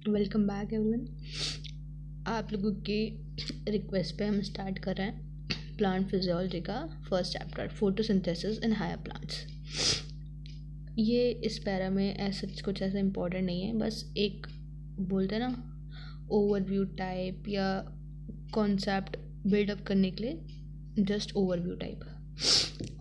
Welcome back everyone. आप लोगों की रिक्वेस्ट पे हम स्टार्ट कर रहे हैं प्लांट फिजियोलॉजी का first chapter photosynthesis in higher plants. ये इस पैरा में ऐसा कुछ ऐसा इम्पोर्टेंट नहीं है, बस एक बोलते हैं ना ओवरव्यू टाइप या कॉन्सेप्ट बिल्डअप करने के लिए, just overview type.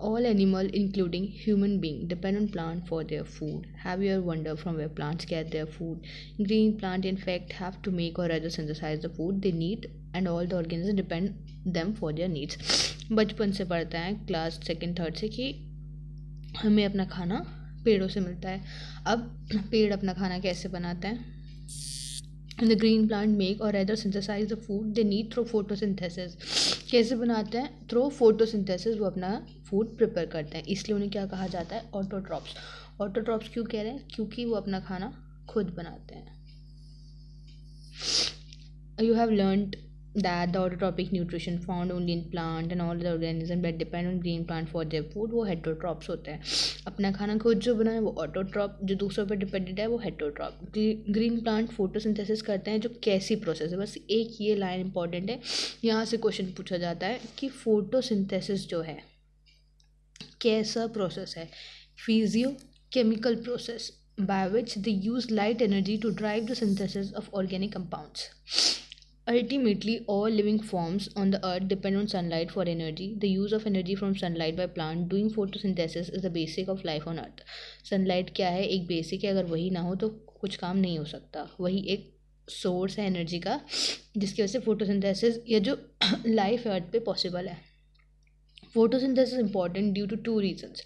All animal, including human being, depend on plant for their food. Have you ever wondered from where plants get their food? Green plant, in fact, have to make or rather synthesize the food they need, and all the organisms depend them for their needs. बचपन से पढ़ते हैं class second third से कि हमें अपना खाना पेड़ों से मिलता है। अब पेड़ अपना खाना कैसे बनाते हैं? The green plant make or rather synthesize the food they need through photosynthesis. कैसे बनाते हैं? थ्रू फोटोसिंथेसिस वो अपना फूड प्रिपेयर करते हैं, इसलिए उन्हें क्या कहा जाता है? ऑटोट्रॉप्स। ऑटोट्रॉप्स क्यों कह रहे हैं? क्योंकि वो अपना खाना खुद बनाते हैं। You have learned that the autotrophic nutrition found only in plant and all the organisms that depend on green plant for their food वो heterotrophs होते हैं। अपना खाना खुद जो बनाए वो ऑटोट्रॉप, जो दूसरों पर डिपेंडेंट है वो हेटरोट्रॉप। ग्रीन प्लांट फोटोसिंथेसिस करते हैं, जो कैसी प्रोसेस है, बस एक ये लाइन इंपॉर्टेंट है। यहाँ से क्वेश्चन पूछा जाता है कि फोटोसिंथेसिस जो है कैसा प्रोसेस है? Physio chemical process by which they use light energy to drive the synthesis of organic compounds. Ultimately, all living forms on the earth depend on sunlight for energy. The use of energy from sunlight by plant doing photosynthesis is the basic of life on earth. Sunlight क्या है? एक basic है, अगर वही ना हो तो कुछ काम नहीं हो सकता। वही एक सोर्स है एनर्जी का, जिसकी वजह से फोटोसिंथेसिस या जो लाइफ है अर्थ पे पॉसिबल है। Photosynthesis important due to two reasons.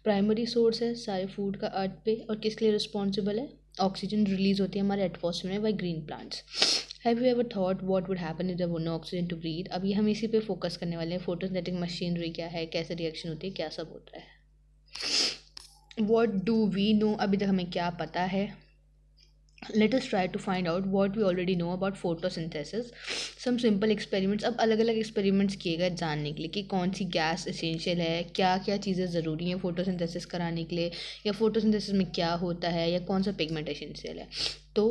Primary source है सारे फूड का अर्थ पे, और किसके लिए रिस्पॉन्सिबल है? ऑक्सीजन रिलीज होती है हमारे एटमॉस्फेयर में by green plants. Have you ever thought what would happen if there were no oxygen to breathe? अभी हम इसी पे फोकस करने वाले हैं। फोटोसिंथेटिक मशीनरी क्या है, कैसे रिएक्शन होती है, क्या सब होता है। What do we know? अभी तक हमें क्या पता है? Let us try to find out what we already know about photosynthesis. Some simple experiments. अब अलग अलग एक्सपेरिमेंट्स किए गए जानने के लिए कि कौन सी गैस एसेंशियल है, क्या क्या चीज़ें ज़रूरी हैं फोटोसिंथेसिस कराने के लिए, या फोटोसिंथेसिस में क्या होता है, या कौन सा पिगमेंट एसेंशियल है। तो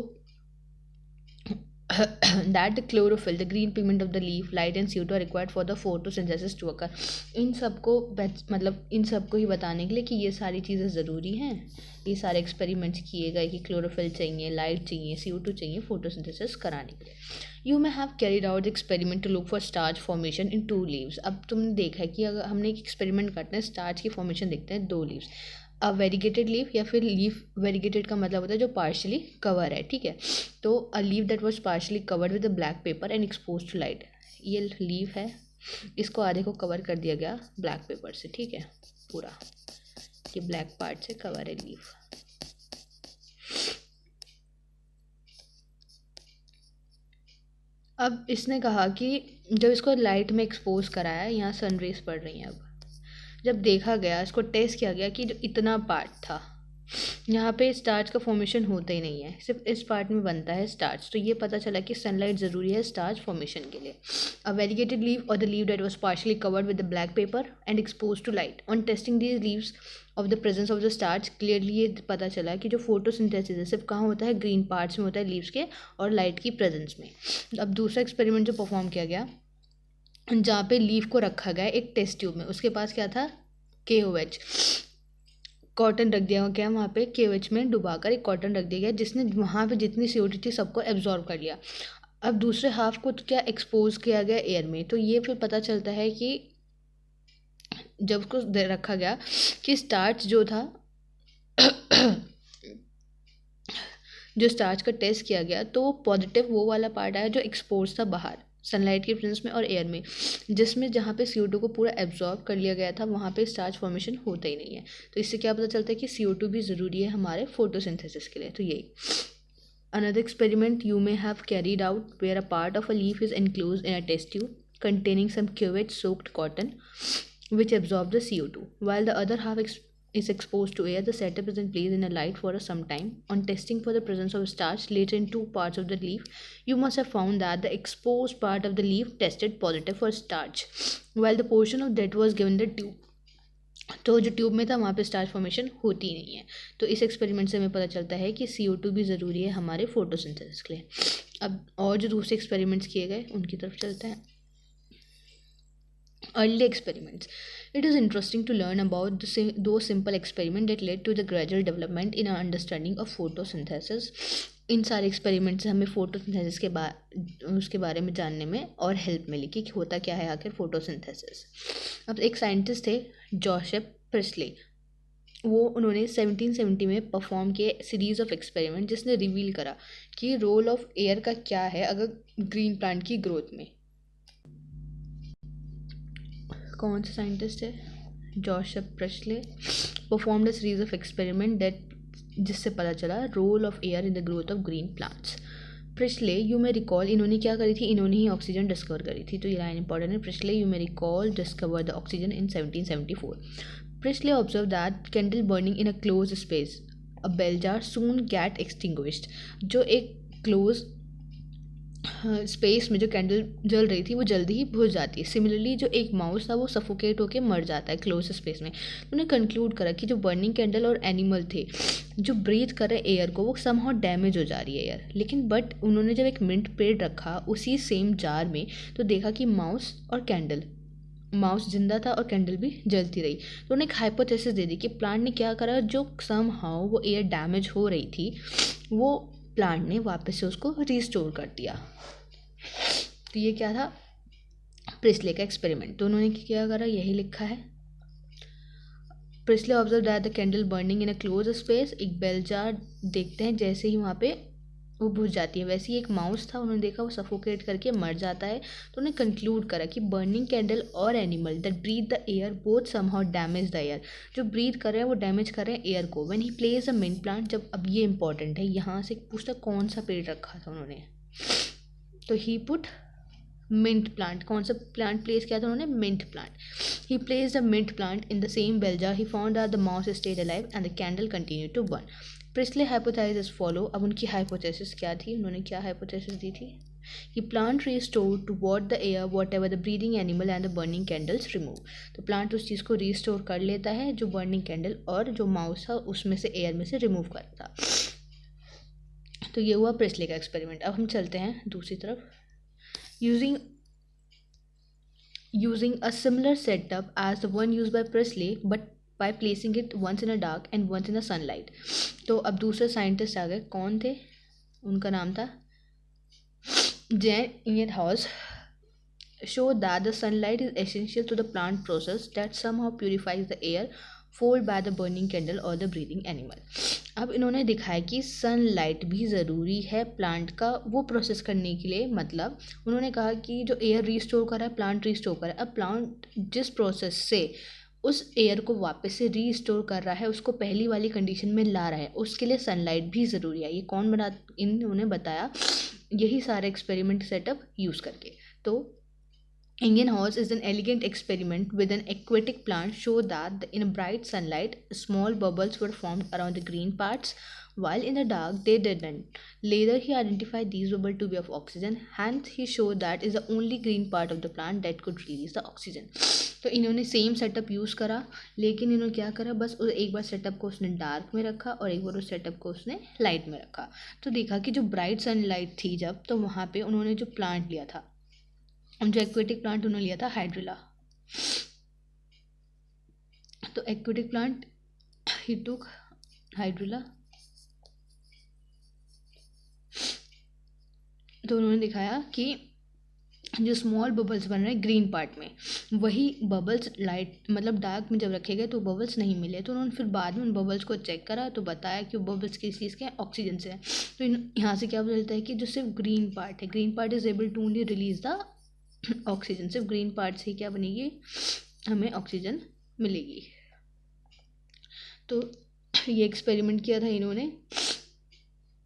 that the chlorophyll, the green pigment of the leaf, light and CO2 are required for the photosynthesis to occur. इन सबको मतलब इन सबको ही बताने के लिए कि ये सारी चीज़ें ज़रूरी हैं। ये सारे एक्सपेरिमेंट्स किए गए कि क्लोरोफिल चाहिए, लाइट चाहिए, CO2 चाहिए फोटोसिंथेसिस कराने के लिए। You may have carried out experiment to look for starch formation in 2 leaves. अब तुमने देखा है कि अगर हमने एक एक्सपेरिमेंट करते हैं, स्टार्च की फॉर्मेशन देखते हैं 2 लीव्स। अ वेरीगेटेड लीफ, या फिर लीफ वेरीगेटेड का मतलब होता है जो पार्शली कवर है, ठीक है। तो a leaf that was partially covered with a black paper and expose to light. ये लीफ है, इसको आधे को कवर कर दिया गया ब्लैक पेपर से, ठीक है। पूरा ये ब्लैक पार्ट से कवर है लीफ। अब इसने कहा कि जब इसको लाइट में एक्सपोज कराया, यहाँ सन रेज पड़ रही हैं। अब जब देखा गया, इसको टेस्ट किया गया कि जो इतना पार्ट था, यहाँ पे स्टार्च का फॉर्मेशन होता ही नहीं है, सिर्फ इस पार्ट में बनता है स्टार्च। तो ये पता चला कि सनलाइट ज़रूरी है स्टार्च फॉर्मेशन के लिए। अ वेरीगेटेड लीव और the leaf that was partially covered with the black paper and expose to light. On testing these leaves of the presence of the starch, clearly ये पता चला कि जो फोटोसिंथेसिस है सिर्फ कहाँ होता है? ग्रीन पार्ट्स में होता है लीव्स के, और लाइट की प्रेजेंस में। अब दूसरा एक्सपेरिमेंट जो परफॉर्म किया गया, जहाँ पे लीफ को रखा गया एक टेस्ट ट्यूब में, उसके पास क्या था? KOH, कॉटन रख दिया गया वहाँ पे। KOH में डुबाकर एक कॉटन रख दिया गया, जिसने वहाँ पे जितनी CO2 थी सबको एब्जॉर्ब कर लिया। अब दूसरे हाफ को तो क्या एक्सपोज किया गया एयर में। तो ये फिर पता चलता है कि जब उसको रखा गया कि स्टार्च जो था जो स्टार्च का टेस्ट किया गया, तो पॉजिटिव वो वाला पार्ट आया जो एक्सपोज था बाहर सनलाइट के प्रेजेंस में और एयर में, जिसमें जहाँ पे CO2 को पूरा एब्जॉर्ब कर लिया गया था, वहाँ पे स्टार्च फॉर्मेशन होता ही नहीं है। तो इससे क्या पता चलता है कि CO2 भी ज़रूरी है हमारे फोटोसिंथेसिस के लिए। तो यही another experiment you may have carried out where a part of a leaf is enclosed in a test tube containing some KOH soaked cotton which absorb the CO2, while the other half is exposed to air. The setup is in place in a light for some time. On testing for the presence of starch later in 2 parts of the leaf, you must have found that the exposed part of the leaf tested positive for starch, while the portion of that was given the tube. तो जो tube में था वहाँ पे starch formation होती नहीं है। तो इस एक्सपेरिमेंट से हमें पता चलता है कि CO2 भी ज़रूरी है हमारे फोटोसिंथेसिस के लिए। अब और जो दूसरे एक्सपेरिमेंट्स किए गए उनकी तरफ चलते हैं। Early experiments. It is interesting to learn about those simple experiments that led to the gradual development in our understanding of photosynthesis. इन सारे एक्सपेरिमेंट से हमें फोटोसिंथेसिस के उसके बारे में जानने में और हेल्प मिली कि होता क्या है आखिर फोटोसिंथेसिस। अब एक साइंटिस्ट थे जोसेफ प्रिस्ले, उन्होंने 1770 में परफॉर्म किए सीरीज ऑफ एक्सपेरिमेंट जिसने रिवील करा कि रोल ऑफ एयर का क्या है अगर ग्रीन प्लांट की ग्रोथ में। कौन सा साइंटिस्ट है? Joseph Priestley performed a series of experiment that जिससे पता चला role of air in the growth of green plants. Priestley you may recall, इन्होंने क्या करी थी? इन्होंने ही ऑक्सीजन डिस्कवर करी थी, तो ये लाइन इंपॉर्टेंट है। Priestley you may recall discover the oxygen in 1774। Priestley observe that candle burning in a close space a bell jar soon get extinguished. जो एक क्लोज स्पेस में जो कैंडल जल रही थी वो जल्दी ही बुझ जाती है। सिमिलरली जो एक माउस था वो सफोकेट होकर मर जाता है क्लोज स्पेस में। उन्होंने कंक्लूड करा कि जो बर्निंग कैंडल और एनिमल थे जो ब्रीथ कर रहे एयर को वो समहाउ डैमेज हो जा रही है एयर, लेकिन बट उन्होंने जब एक मिंट पेड़ रखा उसी सेम जार में तो देखा कि माउस जिंदा था और कैंडल भी जलती रही। तो उन्हें एक हाइपोथेसिस दे दी कि प्लांट ने क्या करा, जो समहाउ वो एयर डैमेज हो रही थी वो प्लांट ने वापस से उसको रिस्टोर कर दिया। तो ये क्या था? प्रिस्ले का एक्सपेरिमेंट। तो उन्होंने क्या करा, यही लिखा है। Presley observe that the candle burning in a close space. एक बेल जार देखते हैं, जैसे ही वहाँ पे वो बुझ जाती है वैसे ही एक माउस था, उन्होंने देखा वो सफोकेट करके मर जाता है। तो उन्होंने कंक्लूड करा कि बर्निंग कैंडल और animal that breathe the air both somehow damage the air. जो ब्रीथ कर रहे हैं वो डैमेज कर रहे हैं एयर को। When he place a mint plant, जब, अब ये इंपॉर्टेंट है, यहाँ से पूछता कौन सा पेड़ रखा था उन्होंने, तो ही पुट मिंट प्लांट। कौन सा प्लांट प्लेस किया था उन्होंने? Mint plant. He place the mint plant in the same bell jar. He found that the mouse stayed alive and the candle continue to burn. Priestley hypothesis follow. अब उनकी hypothesis क्या थी? उन्होंने क्या hypothesis दी थी कि plant restore to what the air whatever the breathing animal and the burning candles remove. तो प्लांट उस चीज़ को रिस्टोर कर लेता है जो बर्निंग कैंडल और जो माउस था उसमें से एयर में से रिमूव करता था। तो ये हुआ प्रिस्ले का एक्सपेरिमेंट। अब हम चलते हैं दूसरी तरफ। Using a similar setup as the one used by Presley, but by placing it once in a dark and once in the sunlight. तो अब दूसरे साइंटिस्ट आ गए। कौन थे? उनका नाम था Jain इंगेनहाउस। Show that the sunlight is essential to the plant process that somehow purifies the air fold by the burning candle or the breathing animal. अब इन्होंने दिखाया कि सनलाइट भी ज़रूरी है प्लांट का वो प्रोसेस करने के लिए। मतलब उन्होंने कहा कि जो एयर रिस्टोर कर रहा है प्लांट रिस्टोर कर रहा है। अब प्लांट जिस प्रोसेस से उस एयर को वापस से रीस्टोर कर रहा है उसको पहली वाली कंडीशन में ला रहा है, उसके लिए सनलाइट भी ज़रूरी है। ये कौन बना, इन्होंने बताया यही सारे एक्सपेरिमेंट सेटअप यूज़ करके। तो Ingenhousz is an elegant experiment with an aquatic plant show that in bright sunlight, small bubbles were formed around the green parts, while in the dark they didn't. Later he identified these bubbles to be of oxygen, hence he showed that is the only green part of the plant that could release the oxygen. तो इन्होंने same setup use करा, लेकिन इन्होंने क्या करा, बस एक बार setup को उसने डार्क में रखा और एक बार उस सेटअप को उसने लाइट में रखा। तो देखा कि जो ब्राइट सनलाइट थी जब, तो वहाँ पे उन्होंने जो प्लांट लिया था, जो एक्वेटिक प्लांट उन्होंने लिया था हाइड्रिला। तो एक्वेटिक प्लांट ही टुक हाइड्रिला। तो उन्होंने दिखाया कि जो स्मॉल बबल्स बन रहे हैं ग्रीन पार्ट में, वही बबल्स लाइट मतलब डार्क में जब रखे गए तो बबल्स नहीं मिले। तो उन्होंने फिर बाद में उन बबल्स को चेक करा तो बताया कि वो बबल्स किस चीज़ के हैं, ऑक्सीजन से हैं। तो यहाँ से क्या पता चलता है कि जो सिर्फ ग्रीन पार्ट है, green part is able to only release the oxygen. सिर्फ ग्रीन पार्ट से ही क्या बनेगी, हमें ऑक्सीजन मिलेगी। तो ये एक्सपेरिमेंट किया था इन्होंने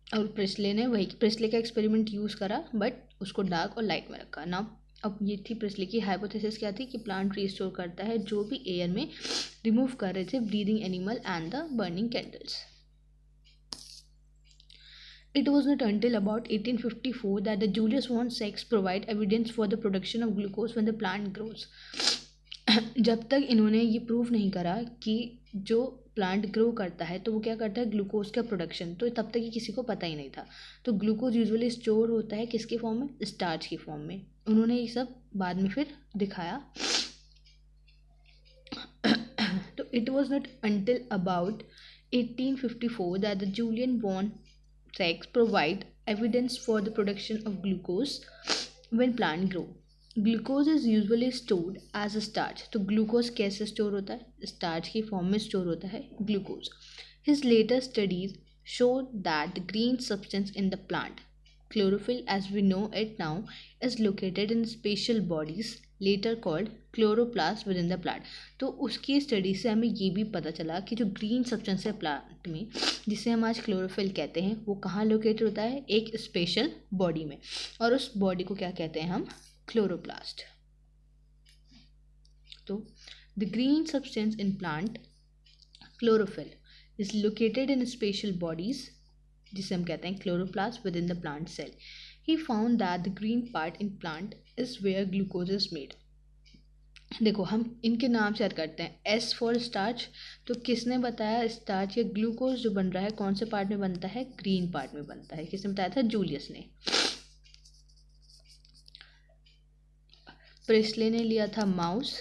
और प्रिस्ले ने वही प्रिस्ले का एक्सपेरिमेंट यूज़ करा बट उसको डार्क और लाइट में रखा ना। अब ये थी प्रिस्ले की हाइपोथेसिस क्या थी कि प्लांट रिस्टोर करता है जो भी एयर में रिमूव कर रहे थे breathing animal and the burning candles. It was not until about 1854 that the Julius von Sachs provide evidence for the production of glucose when the plant grows. जब तक इन्होंने ये प्रूव नहीं करा कि जो प्लांट ग्रो करता है तो वो क्या करता है, ग्लूकोज का प्रोडक्शन, तो तब तक ये किसी को पता ही नहीं था। तो ग्लूकोज यूजुअली स्टोर होता है किसके फॉर्म में, स्टार्च की फॉर्म में। उन्होंने ये सब बाद में फिर दिखाया। तो it was not until about 1854 that the Julian von Sachs provide evidence for the production of glucose when plant grow. Glucose is usually stored as a starch. तो ग्लूकोज कैसे स्टोर होता है, स्टार्च की फॉर्म में store होता है glucose. His later studies showed that the green substance in the plant, chlorophyll as we know it now, is located in special bodies later called chloroplast within the plant. तो उसकी study से हमें ये भी पता चला कि जो ग्रीन सब्सटेंस है प्लांट में, जिसे हम आज क्लोरोफिल कहते हैं, वो कहाँ लोकेटेड होता है, एक स्पेशल बॉडी में, और उस बॉडी को क्या कहते हैं हम, क्लोरोप्लास्ट. तो the green substance in plant chlorophyll is located in special bodies, जिसे हम कहते हैं chloroplast within the plant cell. He found that the green part in plant is where glucose is made. देखो हम इनके नाम से याद करते हैं. एस फॉर स्टार्च, तो किसने बताया स्टार्च या ग्लूकोज जो बन रहा है कौन से पार्ट में बनता है, ग्रीन पार्ट में बनता है. किसने बताया था, जूलियस ने. प्रिस्ले ने लिया था माउस,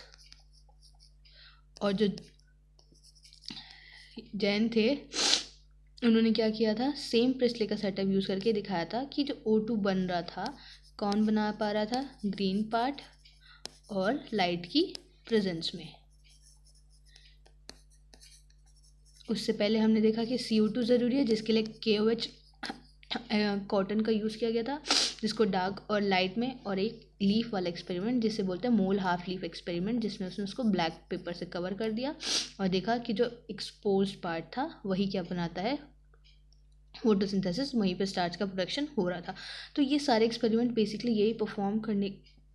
और जो जैन थे उन्होंने क्या किया था, सेम प्रिस्ले का सेटअप यूज़ करके दिखाया था कि जो O2 बन रहा था, कौन बना पा रहा था, ग्रीन पार्ट और लाइट की प्रेजेंस में. उससे पहले हमने देखा कि CO2 ज़रूरी है, जिसके लिए KOH कॉटन का यूज़ किया गया था, जिसको डार्क और लाइट में, और एक लीफ वाला एक्सपेरिमेंट जिसे बोलते हैं मोल हाफ लीफ एक्सपेरिमेंट, जिसमें उसने उसको ब्लैक पेपर से कवर कर दिया और देखा कि जो एक्सपोज पार्ट था वही क्या बनाता है, फोटोसिंथेसिस, वहीं पे स्टार्च का प्रोडक्शन हो रहा था. तो ये सारे एक्सपेरिमेंट बेसिकली यही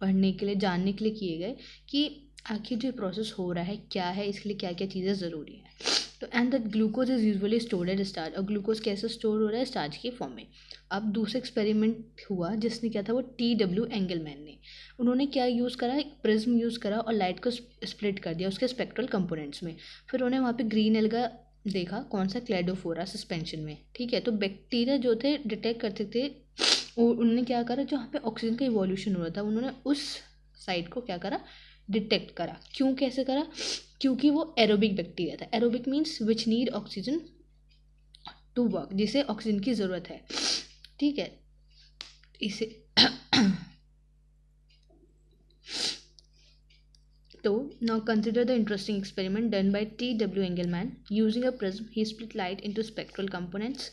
पढ़ने के लिए, जानने के लिए किए गए कि आखिर जो प्रोसेस हो रहा है क्या है, इसके लिए क्या क्या चीज़ें ज़रूरी हैं. तो and that glucose is usually stored at starch, और ग्लूकोज कैसे स्टोर हो रहा है, स्टार्च के फॉर्म में. अब दूसरा एक्सपेरिमेंट हुआ जिसने क्या था, वो TW एंगलमैन ने. उन्होंने क्या यूज़ करा, एक प्रिज्म यूज़ करा और लाइट को स्प्लिट कर दिया उसके स्पेक्ट्रल कंपोनेंट्स में. फिर उन्होंने वहाँ पे ग्रीन एल्गा देखा, कौन सा, क्लेडोफोरा सस्पेंशन में. ठीक है, तो बैक्टीरिया जो थे डिटेक्ट करते थे, उन्होंने क्या करा, जहाँ पे ऑक्सीजन का इवोल्यूशन हो रहा था उन्होंने उस साइड को क्या करा, डिटेक्ट करा. क्यों, कैसे करा, क्योंकि वो एरोबिक बैक्टीरिया था. Aerobic means which need oxygen to work, जिसे ऑक्सीजन की ज़रूरत है. ठीक है, इसे तो now consider the interesting experiment done by TW Engelmann. Using a prism, he split light into spectral components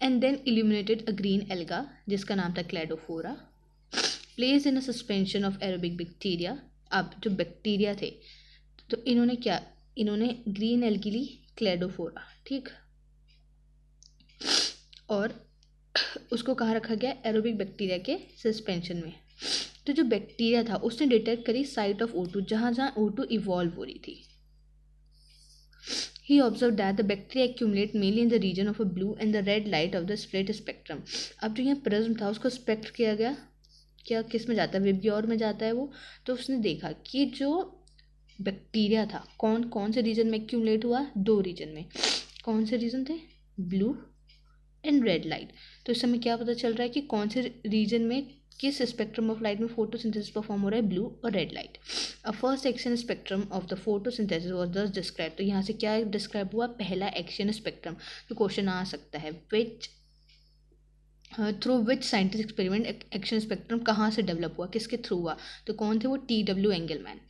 and then illuminated a green alga, जिसका नाम था Cladophora, placed in a suspension of aerobic bacteria. अब जो bacteria थे, तो इन्होंने green algae ली, Cladophora, ठीक, और उसको कहाँ रखा गया, एरोबिक बैक्टीरिया के सस्पेंशन में. तो जो बैक्टीरिया था उसने डिटेक्ट करी साइट ऑफ O2, जहाँ जहाँ O2 इवॉल्व हो रही थी. He observed that the bacteria accumulate mainly in the region of a blue and the red light of the split spectrum. अब जो यहाँ प्रिज्म था उसको स्पेक्ट किया गया, क्या किस में जाता है, विब्ग्योर में जाता है वो. तो उसने देखा कि जो बैक्टीरिया था कौन कौन से रीजन में एक्यूमुलेट हुआ, 2 रीजन में. कौन से रीजन थे, ब्लू एंड रेड लाइट. तो इस समय क्या पता चल रहा है कि कौन से रीजन में किस स्पेक्ट्रम ऑफ लाइट में फोटोसिंथेसिस परफॉर्म हो रहा है, ब्लू और red light. A first action spectrum of the photosynthesis was दस डिस्क्राइब. तो यहाँ से क्या डिस्क्राइब हुआ, पहला एक्शन स्पेक्ट्रम. तो क्वेश्चन आ सकता है, which through which scientist experiment action spectrum कहाँ से डेवलप हुआ, किसके थ्रू हुआ. तो कौन थे वो, TW एंगलमैन.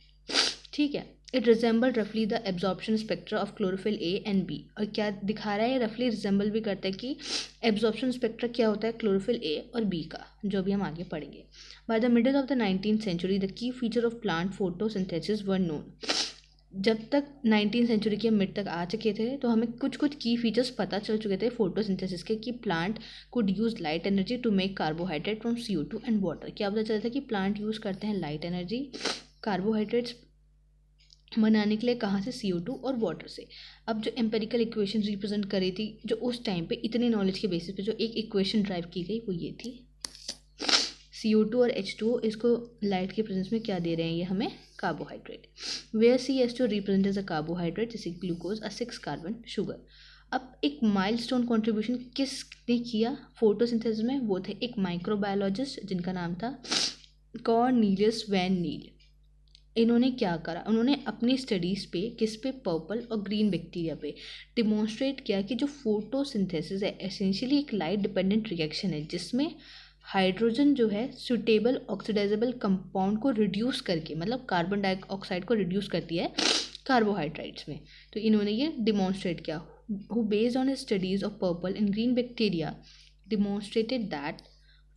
ठीक है, इट रिजेंबल रफली the absorption spectra of chlorophyll A and B. और क्या दिखा रहा है, रफली रिजेंबल भी करता है कि एब्जॉर्प्शन स्पेक्ट्रा क्या होता है क्लोरोफिल A और B का, जो भी हम आगे पढ़ेंगे. By the middle of the 19th century the key feature of plant photosynthesis were known. जब तक 19th सेंचुरी के मिड तक आ चुके थे तो हमें कुछ कुछ की फीचर्स पता चल चुके थे फोटोसिंथेसिस के, कि plant could use light energy to make carbohydrate from CO2 and water. क्या पता चला था कि प्लांट यूज़ करते हैं लाइट एनर्जी कार्बोहाइड्रेट्स बनाने के लिए, कहाँ से, CO2 और वाटर से. अब जो एम्पेरिकल इक्वेशन रिप्रेजेंट करी थी, जो उस टाइम पे इतने नॉलेज के बेसिस पे जो एक इक्वेशन ड्राइव की गई, वो ये थी, CO2 और H2O इसको लाइट के प्रेजेंस में क्या दे रहे हैं, ये हमें carbohydrate. Where CH2 represent as a carbohydrate जैसे ग्लूकोज, अ 6 कार्बन शुगर। अब एक माइलस्टोन कंट्रीब्यूशन किसने किया फोटोसिंथेसिस में, वो थे एक माइक्रोबायोलॉजिस्ट जिनका नाम था कॉर्नेलियस वैन नील। इन्होंने क्या करा, उन्होंने अपनी स्टडीज़ पे किस पे, पर्पल और ग्रीन बैक्टीरिया पे डिमॉन्स्ट्रेट किया कि जो फोटोसिंथेसिस है एसेंशियली एक लाइट डिपेंडेंट रिएक्शन है जिसमें हाइड्रोजन जो है सुटेबल ऑक्सीडाइजेबल कंपाउंड को रिड्यूस करके, मतलब कार्बन डाइऑक्साइड को रिड्यूस करती है कार्बोहाइड्रेट्स में। तो इन्होंने ये डिमॉन्स्ट्रेट किया। Who based on studies of purple and green bacteria demonstrated that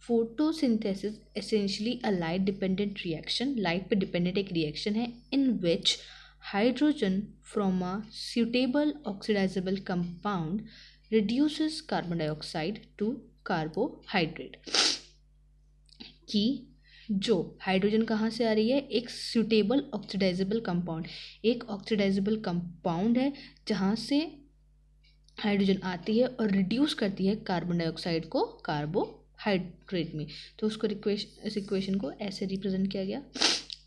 photosynthesis essentially a light dependent reaction, light पे डिपेंडेंट एक रिएक्शन है in which hydrogen from a suitable oxidisable compound reduces carbon dioxide to carbohydrate. कि जो hydrogen कहाँ से आ रही है, एक suitable ऑक्सीडाइजेबल कंपाउंड, एक ऑक्सीडाइजेबल कंपाउंड है जहाँ से हाइड्रोजन आती है और रिड्यूस करती है कार्बन डाइऑक्साइड को कार्बोहाइड्रेट में। तो उसको इस इक्वेशन को ऐसे रिप्रेजेंट किया गया।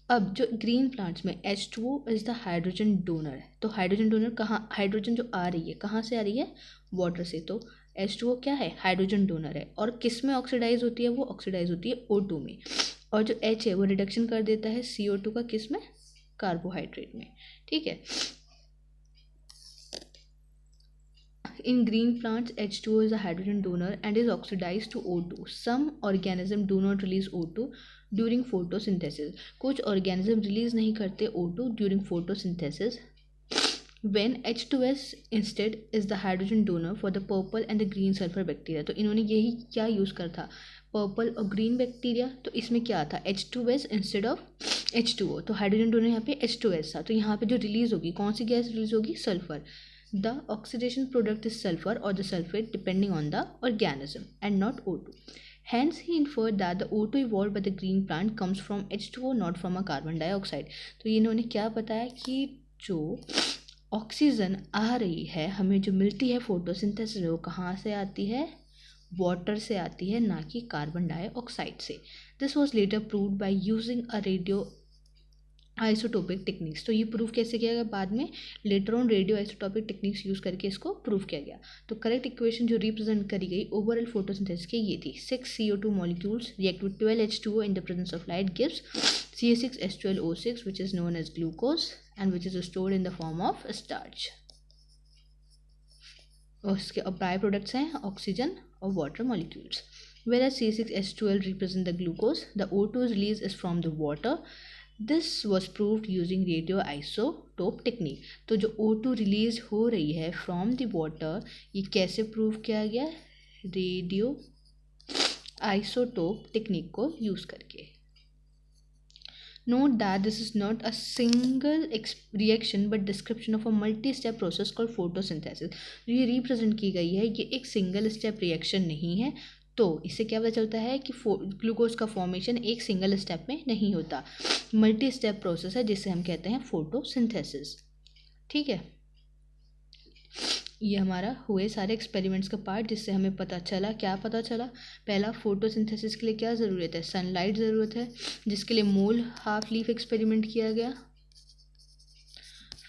अब जो ग्रीन प्लांट्स में H2O is the hydrogen donor है। तो हाइड्रोजन डोनर कहाँ, हाइड्रोजन जो आ रही है कहाँ से आ रही है, वाटर से। तो H2O क्या है, हाइड्रोजन डोनर है। और किस में ऑक्सीडाइज होती है, वो ऑक्सीडाइज होती है O2 में। और जो H है वो रिडक्शन कर देता है CO2 का, किस में, कार्बोहाइड्रेट में। ठीक है। In green plants, H2O is a hydrogen donor and is oxidized to O2. Some organisms do not release O2 during photosynthesis. कुछ organism release नहीं करते O2 during photosynthesis. When H2S instead is the hydrogen donor for the purple and the green sulfur bacteria. तो इन्होंने यही क्या use करा था, purple और ग्रीन बैक्टीरिया। तो इसमें क्या था, H2S इंस्टेड ऑफ H2O। तो हाइड्रोजन डोनर यहाँ पे H2S था। तो यहाँ पे जो रिलीज होगी, कौन सी गैस रिलीज होगी, sulphur. The oxidation product is sulfur or the sulfate depending on the organism and not O2. Hence, he inferred that the O2 evolved by the green plant comes from H2O, not from a carbon dioxide. तो ये इन्होंने क्या बताया कि जो oxygen आ रही है हमें, जो मिलती है फोटोसिंथेसिस में, वो कहाँ से आती है, वाटर से आती है, ना कि कार्बन डाइऑक्साइड से। This was later proved by using a radio isotopic techniques. तो ये प्रूव कैसे किया गया बाद में, later on radio isotopic techniques use करके इसको प्रूव किया गया। तो करेक्ट इक्वेशन जो रिप्रेजेंट करी गई ओवरऑल फोटोसिंथेसिस की ये थी, 6 CO2 molecules react with 12 H2O in the presence of light gives CH6H12O6 which is known as glucose and which is stored in the form of starch। और इसके by products हैं oxygen और water molecules. Whereas C6H12 represent the glucose, the O2 release is from the water. This was proved using radio isotope technique। तो जो O2 release हो रही है from the water, ये कैसे प्रूव किया गया, रेडियो आइसोटोप टेक्निक को यूज़ करके। Note that this is not a single reaction but description of a multi-step process called photosynthesis। ये रिप्रेजेंट की गई है, ये एक सिंगल स्टेप रिएक्शन नहीं है। तो इससे क्या पता चलता है कि ग्लूकोज का फॉर्मेशन एक सिंगल स्टेप में नहीं होता, मल्टी स्टेप प्रोसेस है जिसे हम कहते हैं फोटोसिंथेसिस। ठीक है, ये हमारा हुए सारे एक्सपेरिमेंट्स का पार्ट, जिससे हमें पता चला, क्या पता चला, पहला फोटोसिंथेसिस के लिए क्या ज़रूरत है, सनलाइट ज़रूरत है, जिसके लिए मोल हाफ लीफ एक्सपेरिमेंट किया गया।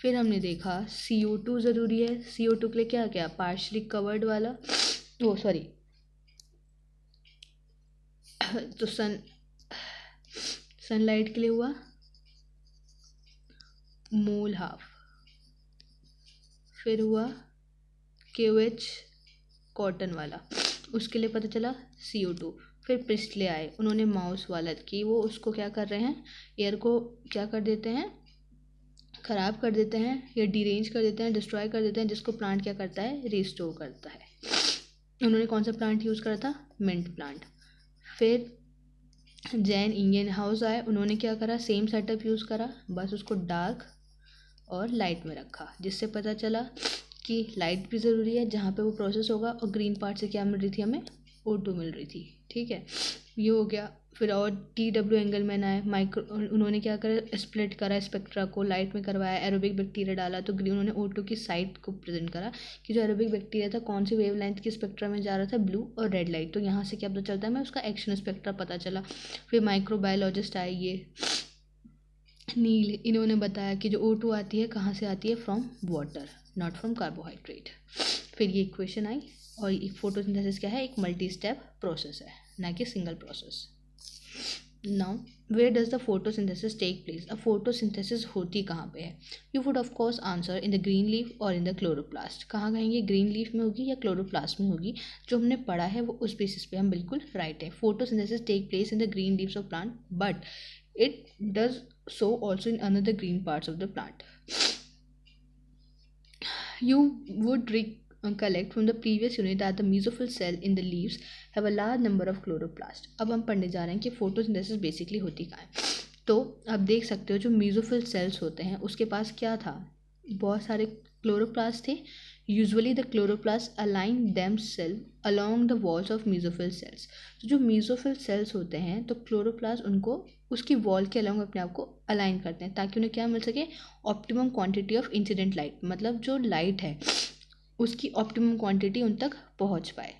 फिर हमने देखा CO2 ज़रूरी है, CO2 के लिए क्या क्या, पार्शली कवर्ड वाला, वो सॉरी तो सनलाइट के लिए हुआ मोल हाफ। फिर हुआ KOH कॉटन वाला, उसके लिए पता चला CO2। फिर प्रिस्टले आए, उन्होंने माउस वाला कि वो उसको क्या कर रहे हैं, एयर को क्या कर देते हैं, ख़राब कर देते हैं या डिरेंज कर देते हैं, डिस्ट्रॉय कर देते हैं, जिसको प्लांट क्या करता है, रिस्टोर करता है। उन्होंने कौन सा प्लांट यूज़ करा था, मिंट प्लांट। फिर जैन इंडियन हाउस आए, उन्होंने क्या करा, सेम सेटअप यूज़ करा, बस उसको डार्क और लाइट में रखा, जिससे पता चला कि लाइट भी ज़रूरी है जहाँ पे वो प्रोसेस होगा, और ग्रीन पार्ट से क्या मिल रही थी हमें, O2 मिल रही थी। ठीक है, ये हो गया। फिर और TW एंगलमैन आए, माइक्रो उन्होंने क्या करा, स्प्लिट करा स्पेक्ट्रा को, लाइट में करवाया, एरोबिक बैक्टीरिया डाला, तो उन्होंने O2 की साइट को प्रेजेंट करा कि जो एरोबिक बैक्टीरिया था कौन सी वेवलेंथ की स्पेक्ट्रा में जा रहा था, ब्लू और रेड लाइट। तो यहाँ से क्या पता चलता है हमें, उसका एक्शन स्पेक्ट्रा पता चला। फिर माइक्रोबायोलॉजिस्ट आए ये नील, इन्होंने बताया कि जो O2 आती है कहाँ से आती है, from water not from carbohydrate. फिर ये इक्वेशन आई, और फोटोसिंथेसिस क्या है, एक मल्टी स्टेप प्रोसेस है, ना कि single process. Now where does the photosynthesis take place, अब फोटोसिंथेसिस होती कहाँ पे है? You would of course answer in the green leaf और इन द क्लोरोप्लास्ट। कहाँ कहेंगे, ग्रीन लीफ में होगी या क्लोरोप्लास्ट में होगी? जो हमने पढ़ा है वो उस बेसिस पे हम बिल्कुल राइट है। Photosynthesis take place in the green leaves of plant, but it does so also in another green parts of the plant. You would recollect from the previous unit that the mesophyll cell in the leaves have a large number of chloroplasts. अब हम पढ़ने जा रहे हैं कि photosynthesis basically होती कहाँ है। तो आप देख सकते हो जो मेसोफिल सेल्स होते हैं उसके पास क्या था, बहुत सारे क्लोरोप्लास्ट थे। Usually the chloroplast align themselves along the walls of mesophyll cells. तो जो मेसोफिल सेल्स होते हैं तो क्लोरोप्लास्ट उनको उसकी वॉल के अलोंग अपने आप को अलाइन करते हैं ताकि उन्हें क्या मिल सके, optimum quantity of incident light, मतलब जो लाइट है उसकी ऑप्टिमम क्वांटिटी उन तक पहुंच पाए।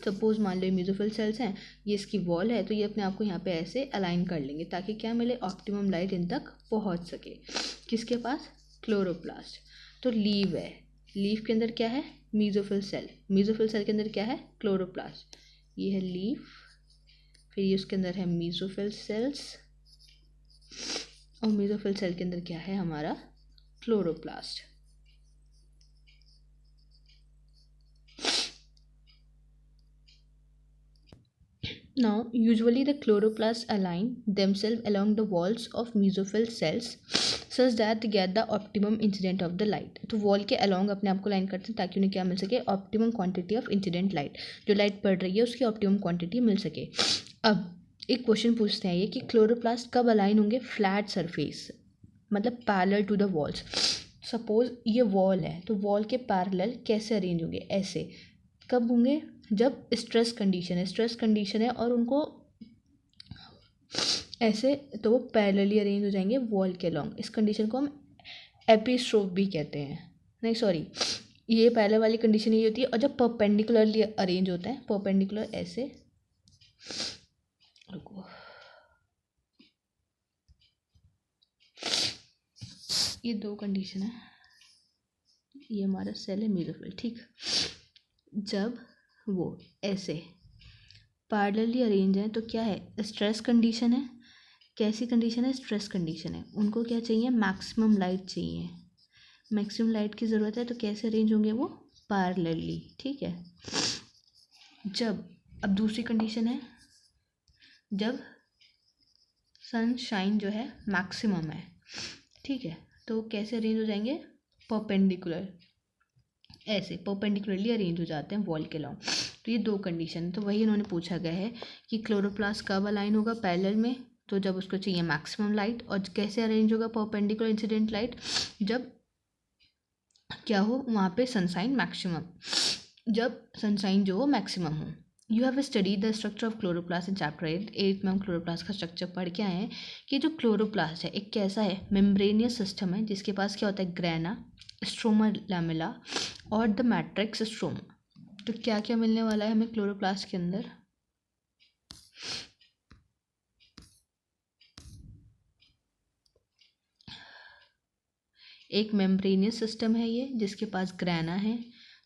सपोज मान लो ये मेसोफिल सेल्स हैं, ये इसकी वॉल है, तो ये अपने आप को यहाँ पे ऐसे अलाइन कर लेंगे ताकि क्या मिले, ऑप्टिमम लाइट इन तक पहुँच सके। किसके पास, क्लोरोप्लास्ट। तो लीव है, लीव के अंदर क्या है, मेसोफिल सेल, मेसोफिल सेल के अंदर क्या है, क्लोरोप्लास्ट। ये है लीव, फिर ये उसके अंदर है मेसोफिल सेल्स, और मेसोफिल सेल के अंदर क्या है हमारा, chloroplast. Now, usually the chloroplasts align themselves along the walls of mesophyll cells such that they get the optimum incident of the light. तो वॉल के along अपने आप को लाइन करते हैं ताकि उन्हें क्या मिल सके, optimum quantity of incident light, जो लाइट पड़ रही है उसकी ऑप्टिमम क्वांटिटी मिल सके। अब एक क्वेश्चन पूछते हैं ये कि क्लोरोप्लास्ट कब अलाइन होंगे, फ्लैट सरफेस, मतलब parallel to the walls. Suppose ये वॉल है तो वॉल के पैरेलल कैसे अरेंज होंगे, ऐसे। कब होंगे, जब स्ट्रेस कंडीशन है, स्ट्रेस कंडीशन है और उनको ऐसे, तो वो पैरेलली अरेंज हो जाएंगे वॉल के अलॉन्ग। इस कंडीशन को हम एपिस्ट्रोफ भी कहते हैं, नहीं सॉरी, ये पहले वाली कंडीशन ये होती है। और जब परपेंडिकुलरली अरेंज होता है, परपेंडिकुलर ऐसे, रुको, ये दो कंडीशन है, ये हमारा सेल है मेसोफिल, ठीक। जब वो ऐसे पैरेलली अरेंज है तो क्या है, स्ट्रेस कंडीशन है। कैसी कंडीशन है, स्ट्रेस कंडीशन है। उनको क्या चाहिए, मैक्सिमम लाइट चाहिए, मैक्सिमम लाइट की ज़रूरत है। तो कैसे अरेंज होंगे वो, पैरेलली, ठीक है। जब, अब दूसरी कंडीशन है, जब सनशाइन जो है मैक्सिमम है, ठीक है, तो कैसे अरेंज हो जाएंगे, परपेंडिकुलर, ऐसे परपेंडिकुलरली अरेंज हो जाते हैं वॉल के लॉन्ग। तो ये दो कंडीशन, तो वही इन्होंने पूछा गया है कि क्लोरोप्लास्ट कब अलाइन होगा पैरेलल में, तो जब उसको चाहिए मैक्सिमम लाइट। और कैसे अरेंज होगा परपेंडिकुलर इंसिडेंट लाइट, जब क्या हो वहाँ पे सनशाइन मैक्सिमम, जब सनशाइन जो हो मैक्सिमम हो। You have study the structure of chloroplast in chapter 8 में हम क्लोरोप्लास्ट का स्ट्रक्चर पढ़ के आए हैं कि जो क्लोरोप्लास्ट है एक कैसा है, मेम्ब्रेनियस सिस्टम है जिसके पास क्या होता है, ग्रेना, स्ट्रोमा लैमेला और द मैट्रिक्स स्ट्रोमा। तो क्या क्या मिलने वाला है हमें क्लोरोप्लास्ट के अंदर, एक मेम्ब्रेनियस सिस्टम है ये जिसके पास ग्रेना है,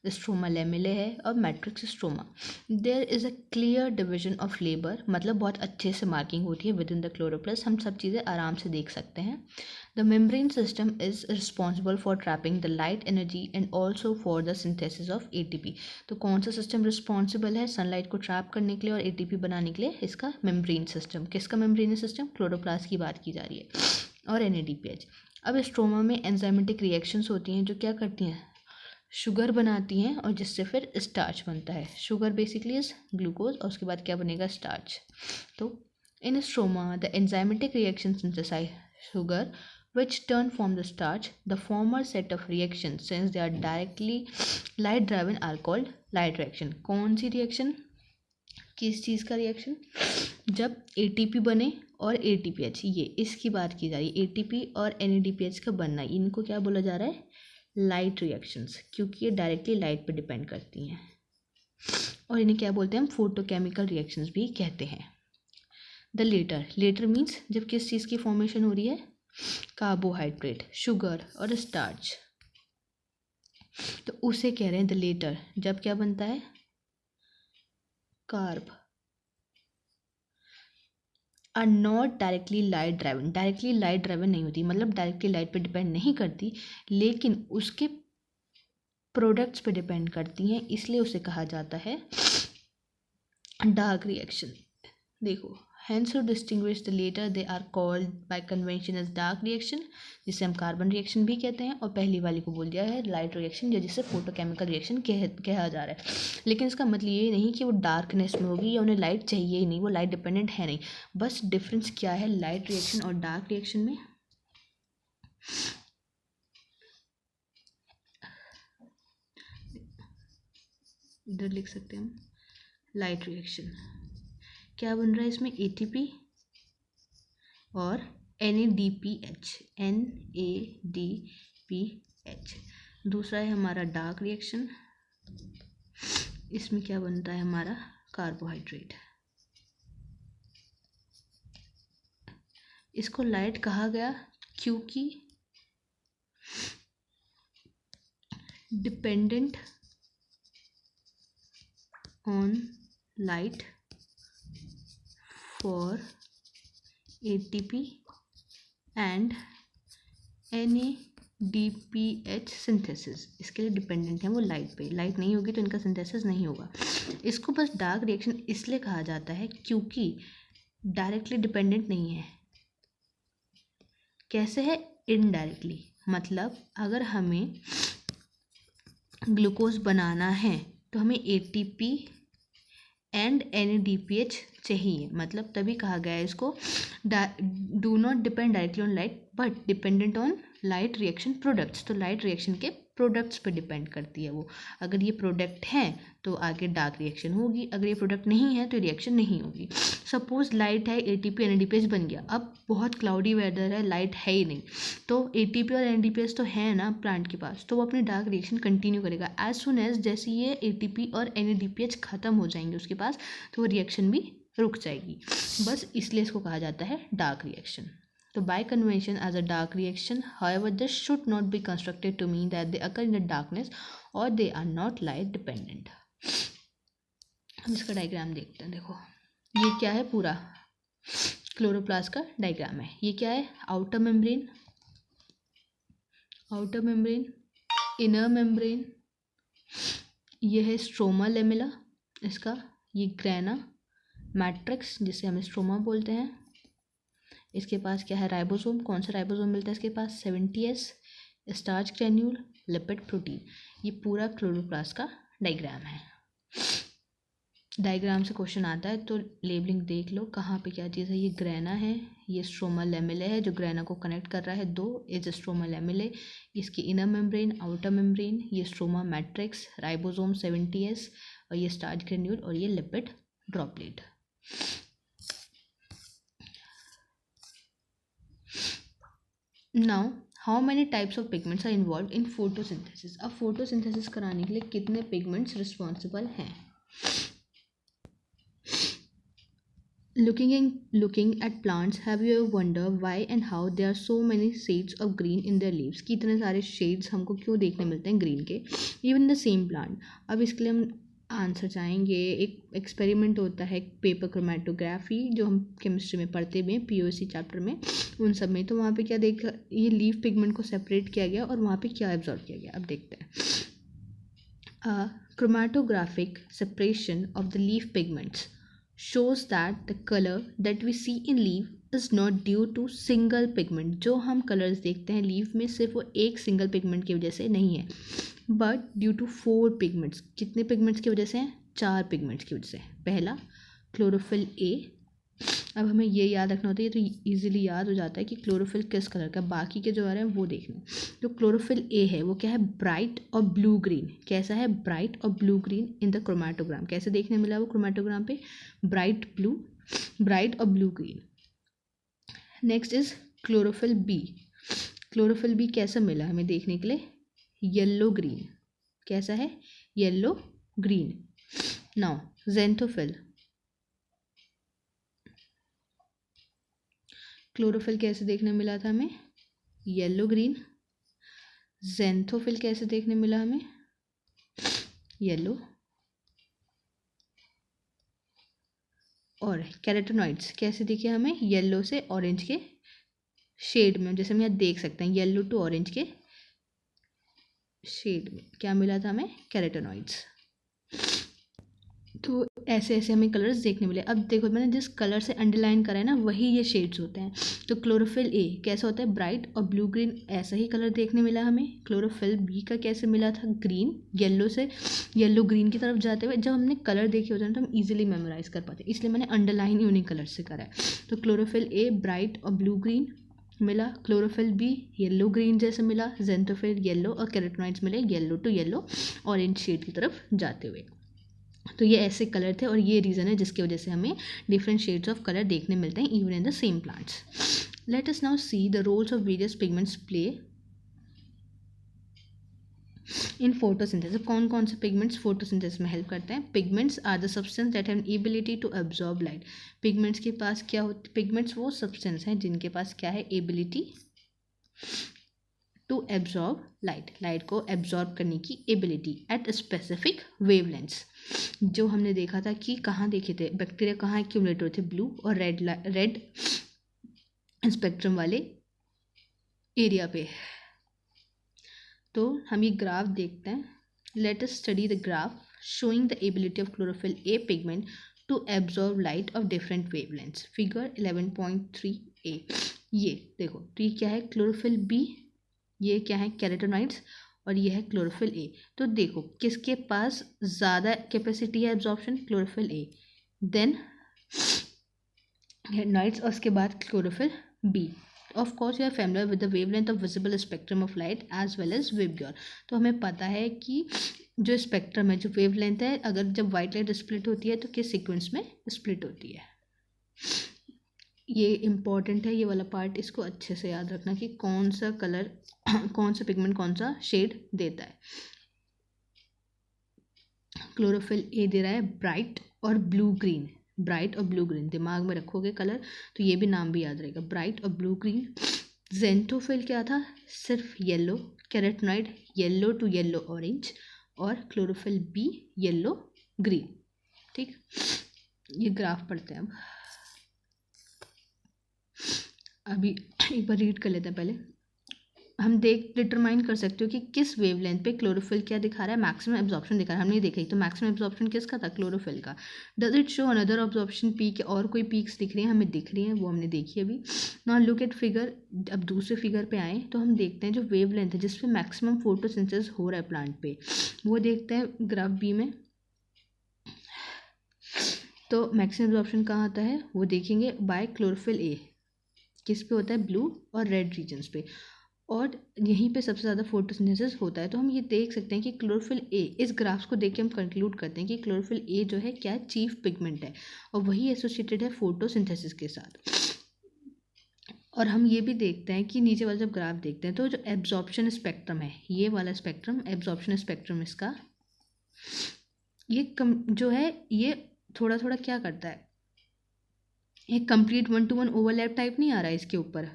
स्ट्रोमा लेमिले है और matrix stroma. There is a clear division of labour, मतलब बहुत अच्छे से मार्किंग होती है विद इन द क्लोरोप्लास्ट, हम सब चीज़ें आराम से देख सकते हैं। The membrane system is responsible for trapping the light energy and also for the synthesis of ATP। तो कौन सा सिस्टम रिस्पॉन्सिबल है सनलाइट को ट्रैप करने के लिए और ATP बनाने के लिए, इसका मेम्ब्रेन सिस्टम। किसका मेम्ब्रेन सिस्टम, क्लोरोप्लास्ट की बात की जा रही है, और NADPH। अब स्ट्रोमा में एंजाइमेटिक रिएक्शंस होती हैं जो क्या करती हैं, शुगर बनाती हैं और जिससे फिर स्टार्च बनता है। शुगर बेसिकली इज ग्लूकोज और उसके बाद क्या बनेगा, स्टार्च। तो in stroma the enzymatic reaction synthesise sugar which turn from the starch. The former set of reactions, since they are directly light driven, are called light reaction. कौन सी reaction, किस चीज़ का reaction, जब एटीपी बने और एटीपीएच, ये इसकी बात की जा रही है, एटीपी और एनएडीपीएच का बनना, इनको क्या बोला जा रहा है, लाइट रिएक्शंस, क्योंकि ये डायरेक्टली लाइट पे डिपेंड करती हैं, और इन्हें क्या बोलते हैं हम, फोटोकेमिकल रिएक्शंस भी कहते हैं। द लेटर, लेटर मीन्स जब किस चीज़ की फॉर्मेशन हो रही है, कार्बोहाइड्रेट, शुगर और स्टार्च, तो उसे कह रहे हैं द लेटर। जब क्या बनता है, carb, are not directly light driven, directly light driven नहीं होती, मतलब डायरेक्टली लाइट पे डिपेंड नहीं करती, लेकिन उसके प्रोडक्ट्स पे डिपेंड करती हैं, इसलिए उसे कहा जाता है डार्क रिएक्शन। देखो, hence to distinguish the later they are called by convention as dark reaction, जिसे हम कार्बन रिएक्शन भी कहते हैं, और पहली वाली को बोल दिया है लाइट रिएक्शन, जिसे फोटोकेमिकल रिएक्शन कहा जा रहा है। लेकिन इसका मतलब ये नहीं कि वो डार्कनेस में होगी या उन्हें लाइट चाहिए ही नहीं, वो लाइट डिपेंडेंट है नहीं, बस डिफरेंस क्या है लाइट रिएक्शन और डार्क रिएक्शन में, इधर लिख सकते हैं हम, लाइट रिएक्शन क्या बन रहा है इसमें, एटीपी और NADPH, NADPH। दूसरा है हमारा डार्क रिएक्शन, इसमें क्या बनता है हमारा, कार्बोहाइड्रेट। इसको लाइट कहा गया क्योंकि dependent on light for ATP and NADPH synthesis, इसके लिए डिपेंडेंट है वो लाइट पे, लाइट नहीं होगी तो इनका सिंथेसिस नहीं होगा। इसको बस डार्क रिएक्शन इसलिए कहा जाता है क्योंकि डायरेक्टली डिपेंडेंट नहीं है। कैसे है, इनडायरेक्टली, मतलब अगर हमें ग्लूकोज बनाना है तो हमें ATP एंड NADPH चाहिए, मतलब तभी कहा गया है इसको do not depend directly on light but dependent on light reaction products. तो लाइट रिएक्शन के प्रोडक्ट्स पे डिपेंड करती है वो, अगर ये प्रोडक्ट है तो आगे डार्क रिएक्शन होगी, अगर ये प्रोडक्ट नहीं है तो रिएक्शन नहीं होगी। सपोज लाइट है, ATP NADPH बन गया, अब बहुत क्लाउडी वेदर है, लाइट है ही नहीं, तो ATP और NADPH तो है ना प्लांट के पास, तो वो अपनी डार्क रिएक्शन कंटिन्यू करेगा। एज सुन एज जैसे ये ATP और NADPH ख़त्म हो जाएंगे उसके पास, तो वो रिएक्शन भी रुक जाएगी, बस इसलिए इसको कहा जाता है डार्क रिएक्शन। तो by convention as a dark reaction, however this should not be constructed to mean that they occur in the darkness or they are not light dependent। हम इसका डायग्राम देखते हैं। देखो ये क्या है, पूरा क्लोरोप्लास्ट का डायग्राम है। ये क्या है, outer membrane, outer membrane, inner membrane, ये है स्ट्रोमा लेमिला इसका, ये ग्रेना मैट्रिक्स जिसे हम स्ट्रोमा बोलते हैं, इसके पास क्या है, राइबोसोम, कौन सा राइबोसोम मिलता है इसके पास, 70S, starch granule, lipid protein. ये पूरा क्लोरोप्लास्ट का डायग्राम है। डायग्राम से क्वेश्चन आता है तो लेबलिंग देख लो कहाँ पे क्या चीज़ है। ये ग्रेना है, ये स्ट्रोमा लेमिले है जो ग्रेना को कनेक्ट कर रहा है, दो इज स्ट्रोमा लेमिले, इसकी इनर मेम्ब्रेन, आउटर मेम्ब्रेन, ये स्ट्रोमा मैट्रिक्स, राइबोसोम 70S, और ये स्टार्च ग्रैन्यूल, और ये lipid droplet. Now how many types of pigments are involve in photosynthesis. अब फोटोसिंथेसिस कराने के लिए कितने पिगमेंट्स रिस्पॉन्सिबल हैं। Looking at plants, have you ever wondered why and how there are so many shades of green in their leaves? कि इतने सारे shades हमको क्यों देखने मिलते हैं ग्रीन के, इवन द सेम प्लांट। अब इसके लिए हम आंसर चाहेंगे, एक एक्सपेरिमेंट होता है पेपर क्रोमेटोग्राफी जो हम केमिस्ट्री में पढ़ते हुए POC चैप्टर में, उन सब में। तो वहाँ पे क्या देखा, ये लीफ पिगमेंट को सेपरेट किया गया और वहाँ पे क्या एब्जॉर्ब किया गया, अब देखते हैं। Chromatographic separation of the leaf pigments shows that the color that we see in leaf is not due to single pigment। जो हम कलर्स देखते हैं लीफ में सिर्फ वो एक सिंगल पिगमेंट की वजह से नहीं है, बट ड्यू टू 4 पिगमेंट्स। कितने पिगमेंट्स की वजह से हैं, 4 पिगमेंट्स की वजह से। पहला क्लोरोफिल A। अब हमें ये याद रखना होता है, ये तो इजीली याद हो जाता है कि क्लोरोफिल किस कलर का, बाकी के जो आ रहे हैं वो देखना। जो क्लोरोफिल A है वो क्या है, ब्राइट और ब्लू ग्रीन। कैसा है, ब्राइट और blue green in the chromatogram. कैसे देखने मिला वो क्रोमेटोग्राम पे, ब्राइट ब्लू ब्राइट और blue green. Next is chlorophyll b. Chlorophyll b कैसा मिला हमें देखने के लिए? Yellow green. कैसा है? Yellow green. Now xanthophyll. Chlorophyll कैसे देखने मिला था हमें? Yellow green. ज़ेंथोफिल कैसे देखने मिला हमें? येलो। और कैरोटेनॉइड्स कैसे दिखे हमें? येलो से ऑरेंज के शेड में, जैसे हम यहाँ देख सकते हैं येलो टू ऑरेंज के शेड में क्या मिला था हमें? कैरोटेनॉइड्स। तो ऐसे ऐसे हमें कलर्स देखने मिले। अब देखो मैंने जिस कलर से अंडरलाइन करा है ना, वही ये शेड्स होते हैं। तो क्लोरोफिल ए कैसा होता है? ब्राइट और ब्लू ग्रीन, ऐसा ही कलर देखने मिला हमें। क्लोरोफिल बी का कैसे मिला था? ग्रीन, येलो से येलो ग्रीन की तरफ जाते हुए। जब हमने कलर देखे होते हैं तो हम इजीली मेमोराइज कर पाते हैं, इसलिए मैंने अंडरलाइन ही उन्हीं कलर से करा है। तो क्लोरोफिल ए ब्राइट और ब्लू ग्रीन मिला, क्लोरोफिल बी येलो ग्रीन जैसे मिला, ज़ेंथोफिल येलो और कैरोटेनॉइड्स मिले yellow to yellow orange shade की तरफ जाते हुए। तो ये ऐसे कलर थे और ये रीज़न है जिसकी वजह से हमें डिफरेंट शेड्स ऑफ कलर देखने मिलते हैं even in the same plants. Let us now see the roles of various pigments play in photosynthesis. कौन कौन से पिगमेंट्स फोटोसिंथेसिस में हेल्प करते हैं? Pigments are the substance that have ability to absorb light. Pigments के पास क्या होती? पिगमेंट्स वो सब्सटेंस हैं जिनके पास क्या है? Ability to absorb light, light को एब्जॉर्ब करने की एबिलिटी एट स्पेसिफिक वेवलेंथ्स। जो हमने देखा था कि कहाँ देखे थे बैक्टीरिया, कहाँ एक्यूमुलेट होते थे? ब्लू और रेड स्पेक्ट्रम वाले एरिया पे। तो हम ये ग्राफ देखते हैं। Let us study the graph showing the ability of chlorophyll a pigment to absorb light of different wavelengths. Figure 11.3a। ये देखो, तो ये क्या है? Chlorophyll b. ये क्या है? कैरोटेनॉइड्स। और ये है क्लोरोफिल ए। तो देखो किसके पास ज़्यादा कैपेसिटी है absorption? Chlorophyll A, then carotenoids और उसके बाद chlorophyll B. Of course you are familiar with the wavelength of visible spectrum of light as well as वेवग्योर। तो हमें पता है कि जो स्पेक्ट्रम है, जो वेवलेंथ है, अगर जब वाइट लाइट स्प्लिट होती है तो किस सीक्वेंस में स्प्लिट होती है। ये इम्पॉर्टेंट है ये वाला पार्ट, इसको अच्छे से याद रखना कि कौन सा कलर कौन सा पिगमेंट कौन सा शेड देता है। क्लोरोफिल ए दे रहा है ब्राइट और ब्लू ग्रीन। ब्राइट और ब्लू ग्रीन दिमाग में रखोगे कलर तो ये भी नाम भी याद रहेगा, ब्राइट और ब्लू ग्रीन। ज़ेंथोफिल क्या था? सिर्फ yellow. Carotenoid yellow to yellow orange. और क्लोरोफिल बी येलो ग्रीन। ठीक, ये ग्राफ पढ़ते हैं अब। अभी एक बार रीड कर लेते हैं पहले। हम डिटरमाइन कर सकते हो कि किस वेवलेंथ पे क्लोरोफिल क्या दिखा रहा है? मैक्सिमम एब्जॉर्प्शन दिखा रहा है। हमने देखा ही तो मैक्सिमम एब्जॉर्प्शन किसका था? क्लोरोफिल का। Does it show another absorption peak? और कोई पीक्स दिख रही हैं? हमें दिख रही हैं, वो हमने देखी अभी। Now look at figure. अब दूसरे फिगर पे आए तो हम देखते हैं जो वेवलेंथ है जिस पे मैक्सिमम फोटोसिंथेसिस हो रहा है प्लांट पे, वो देखते हैं ग्राफ बी में। तो मैक्सिमम एब्जॉर्प्शन कहाँ आता है? वो देखेंगे बाय क्लोरोफिल ए। किस पे होता है? ब्लू और रेड रीजन्स पे। और यहीं पे सबसे ज़्यादा फोटोसिंथेसिस होता है। तो हम ये देख सकते हैं कि क्लोरोफिल ए, इस ग्राफ को देख के हम कंक्लूड करते हैं कि क्लोरोफिल ए जो है क्या है? चीफ पिगमेंट है और वही एसोसिएटेड है फोटोसिंथेसिस के साथ। और हम ये भी देखते हैं कि नीचे वाला जब ग्राफ देखते हैं तो जो एब्जॉर्प्शन स्पेक्ट्रम है, ये वाला स्पेक्ट्रम, एब्जॉर्प्शन स्पेक्ट्रम इसका, ये जो है ये थोड़ा थोड़ा क्या करता है? एक कंप्लीट 1-to-1 ओवरलैप टाइप नहीं आ रहा है इसके ऊपर,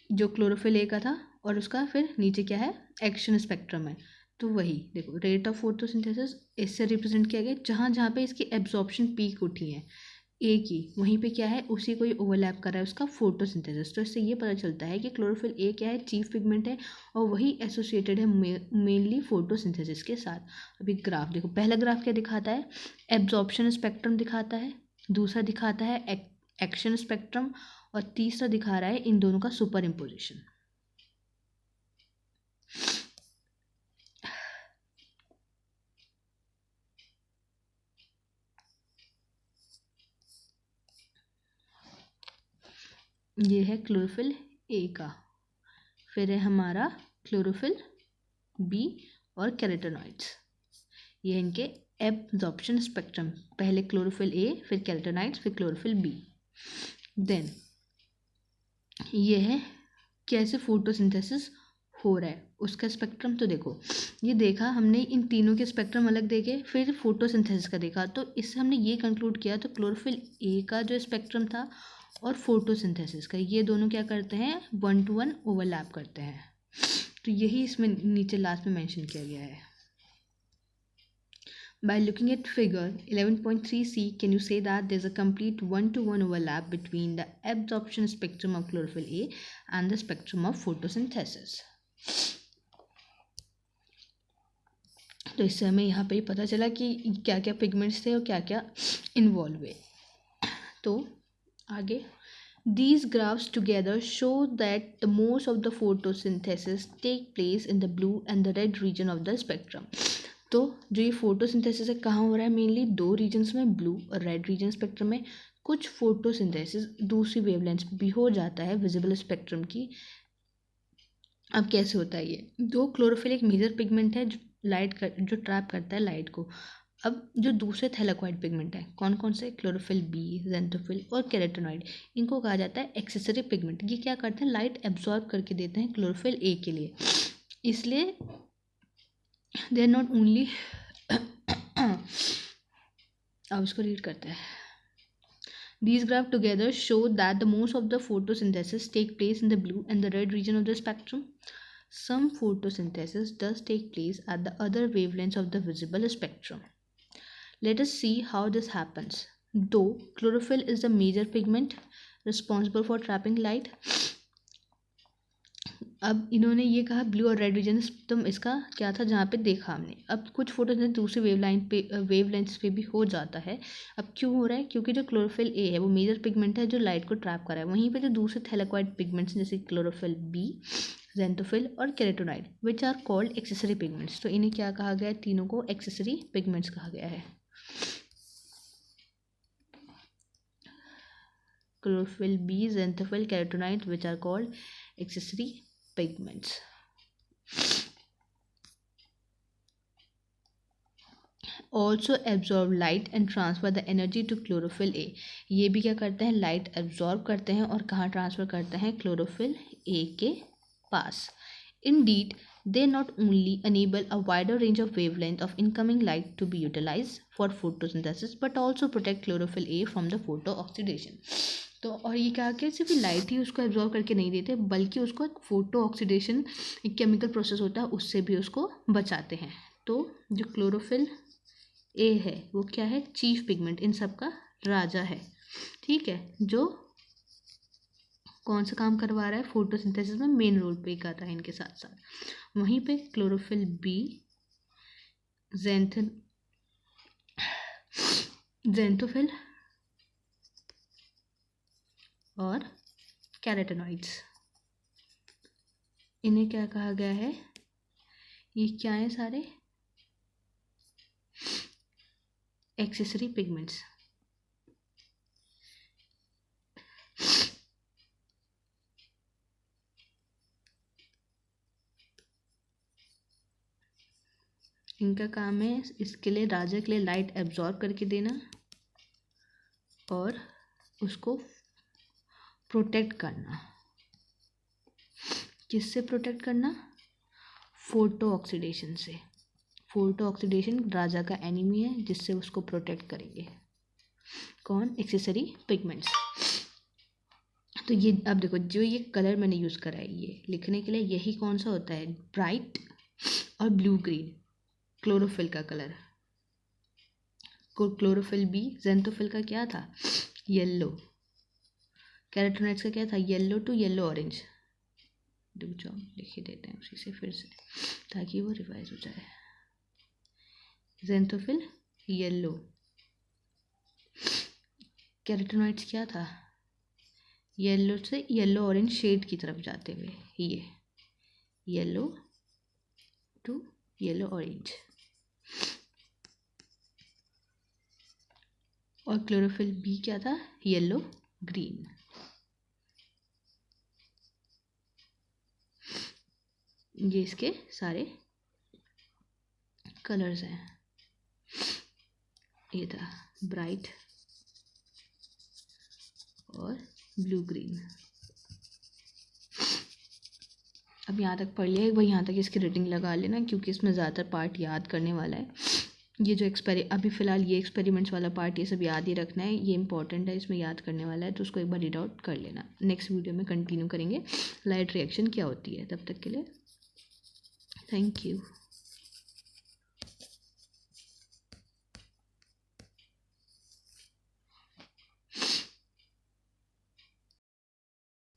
जो क्लोरोफिल ए का था। और उसका फिर नीचे क्या है? एक्शन स्पेक्ट्रम है। तो वही देखो, रेट ऑफ फोटोसिंथेसिस इससे रिप्रेजेंट किया गया। जहाँ जहाँ पे इसकी एब्जॉर्प्शन पीक उठी है ए की, वहीं पे क्या है? उसी को ही ओवरलैप कर रहा है उसका फोटोसिंथेसिस। तो इससे ये पता चलता है कि क्लोरोफिल ए क्या है? चीफ पिगमेंट है और वही एसोसिएटेड है मेनली फोटोसिंथेसिस के साथ। अभी ग्राफ देखो, पहला ग्राफ क्या दिखाता है? एब्जॉर्प्शन स्पेक्ट्रम दिखाता है, दूसरा दिखाता है एक्शन स्पेक्ट्रम, और तीसरा दिखा रहा है इन दोनों का सुपर इम्पोजिशन। ये है क्लोरोफिल ए का, फिर है हमारा क्लोरोफिल बी और कैरोटेनॉइड्स। ये इनके एब्जॉर्प्शन स्पेक्ट्रम, पहले क्लोरोफिल ए, फिर कैरोटीनॉइड्स, फिर क्लोरोफिल बी। देन ये है कैसे फोटोसिंथेसिस हो रहा है उसका स्पेक्ट्रम। तो देखो ये देखा हमने, इन तीनों के स्पेक्ट्रम अलग देखे, फिर फोटोसिंथेसिस का देखा, तो इससे हमने ये कंक्लूड किया, तो क्लोरोफिल ए का जो स्पेक्ट्रम था और फोटोसिंथेसिस का, ये दोनों क्या करते हैं, 1 to 1 ओवरलैप करते हैं। तो यही इसमें नीचे लास्ट में मेंशन किया गया है। By looking at figure 11.3c, can you say that there's a complete 1-to-1 overlap between the absorption spectrum of chlorophyll A and the spectrum of photosynthesis? तो इससे हमें यहाँ पे पता चला कि क्या क्या पिगमेंट्स थे और क्या क्या इन्वॉल्व हुए। तो आगे, these graphs together show that the most of the photosynthesis take place in the blue and the red region of the spectrum. तो जो ये फोटोसिंथेसिस है कहाँ हो रहा है, मेनली 2 रीजन्स में, ब्लू और रेड रीजन स्पेक्ट्रम में। कुछ फोटोसिंथेसिस दूसरी वेवलेंथ भी हो जाता है विजिबल स्पेक्ट्रम की। अब कैसे होता है ये, दो क्लोरोफिल एक मेजर पिगमेंट है जो जो ट्रैप करता है लाइट को। अब जो दूसरे थैलेकॉइड पिगमेंट है कौन कौन से, क्लोरोफिल बी, ज़ैंथोफिल और कैरोटीनॉइड, इनको कहा जाता है एक्सेसरी पिगमेंट। ये क्या करते हैं, लाइट एब्जॉर्ब करके देते हैं क्लोरोफिल ए के लिए, इसलिए दे आर नॉट ओनली अब इसको रीड करते हैं। These graphs together show that the most of the photosynthesis take place in the blue and the red region of the spectrum. Some photosynthesis does take place at the other wavelengths of the visible spectrum. Let us see how this happens. Though chlorophyll is the major pigment responsible for trapping light, अब इन्होंने ये कहा blue और red region, तुम इसका क्या था जहाँ पे देखा हमने। अब कुछ फोटोसिंथेसिस दूसरी वेवलेंथ्स पे भी हो जाता है। अब क्यों हो रहा है, क्योंकि जो क्लोरोफिल ए है वो मेजर पिगमेंट है जो लाइट को ट्रैप कर रहा है, वहीं पे जो दूसरे थैलेकॉइड पिगमेंट्स जैसे क्लोरोफिल बी, ज़ैंथोफिल और carotenoid which are called accessory pigments, तो इन्हें क्या कहा गया है, तीनों को एक्सेसरी पिगमेंट्स कहा गया है। Chlorophyll b, xanthophyll, carotenoid which are called accessory pigments. Also absorb light and transfer the energy to chlorophyll A. ये भी क्या करते हैं, लाइट एब्जॉर्ब करते हैं और कहाँ ट्रांसफ़र करते हैं, क्लोरोफिल ए के पास। Indeed, they not only enable a wider range of wavelength of incoming light to be utilized for photosynthesis but also protect chlorophyll A from the photooxidation. तो और ये क्या कि सिर्फ लाइट ही उसको एब्जॉर्व करके नहीं देते, बल्कि उसको एक फोटो ऑक्सीडेशन एक केमिकल प्रोसेस होता है उससे भी उसको बचाते हैं। तो जो क्लोरोफिल ए है वो क्या है, चीफ पिगमेंट, इन सब का राजा है, ठीक है, जो कौन सा काम करवा रहा है, फोटोसिंथेसिस में मेन रोल प्ले कर रहा है इनके साथ साथ। वहीं पे क्लोरोफिल बी, ज़ैंथोफिल और कैरोटीनॉइड्स, इन्हें क्या कहा गया है, ये क्या है, सारे एक्सेसरी पिगमेंट्स। इनका काम है इसके लिए, राजा के लिए लाइट एब्जॉर्ब करके देना और उसको प्रोटेक्ट करना। किससे प्रोटेक्ट करना, फोटो ऑक्सीडेशन से। फोटो ऑक्सीडेशन राजा का एनिमी है जिससे उसको प्रोटेक्ट करेंगे कौन, एक्सेसरी पिगमेंट्स। तो ये अब देखो जो ये कलर मैंने यूज़ करा है ये लिखने के लिए, यही कौन सा होता है, ब्राइट और ब्लू ग्रीन, क्लोरोफिल का कलर। क्लोरोफिल बी, ज़ैंथोफिल का क्या था, येलो, कैरोटीनॉइड्स का क्या था, येलो टू येलो ऑरेंज। लिख ही देते हैं उसी से फिर से ताकि वो रिवाइज हो जाए। ज़ैंथोफिल येलो, कैरोटीनॉइड्स क्या था, येलो से येलो ऑरेंज शेड की तरफ जाते हुए, ये येलो टू येलो ऑरेंज। और क्लोरोफिल बी क्या था, येलो ग्रीन। ये इसके सारे कलर्स हैं। ये था ब्राइट और ब्लू ग्रीन। अब यहाँ तक पढ़ लिया एक बार, यहाँ तक इसकी रेटिंग लगा लेना क्योंकि इसमें ज़्यादातर पार्ट याद करने वाला है। ये जो अभी फ़िलहाल ये एक्सपेरिमेंट्स वाला पार्ट ये सब याद ही रखना है, ये इंपॉर्टेंट है, इसमें याद करने वाला है, तो उसको एक बार रीड आउट कर लेना। नेक्स्ट वीडियो में कंटिन्यू करेंगे लाइट रिएक्शन क्या होती है। तब तक के लिए थैंक यू।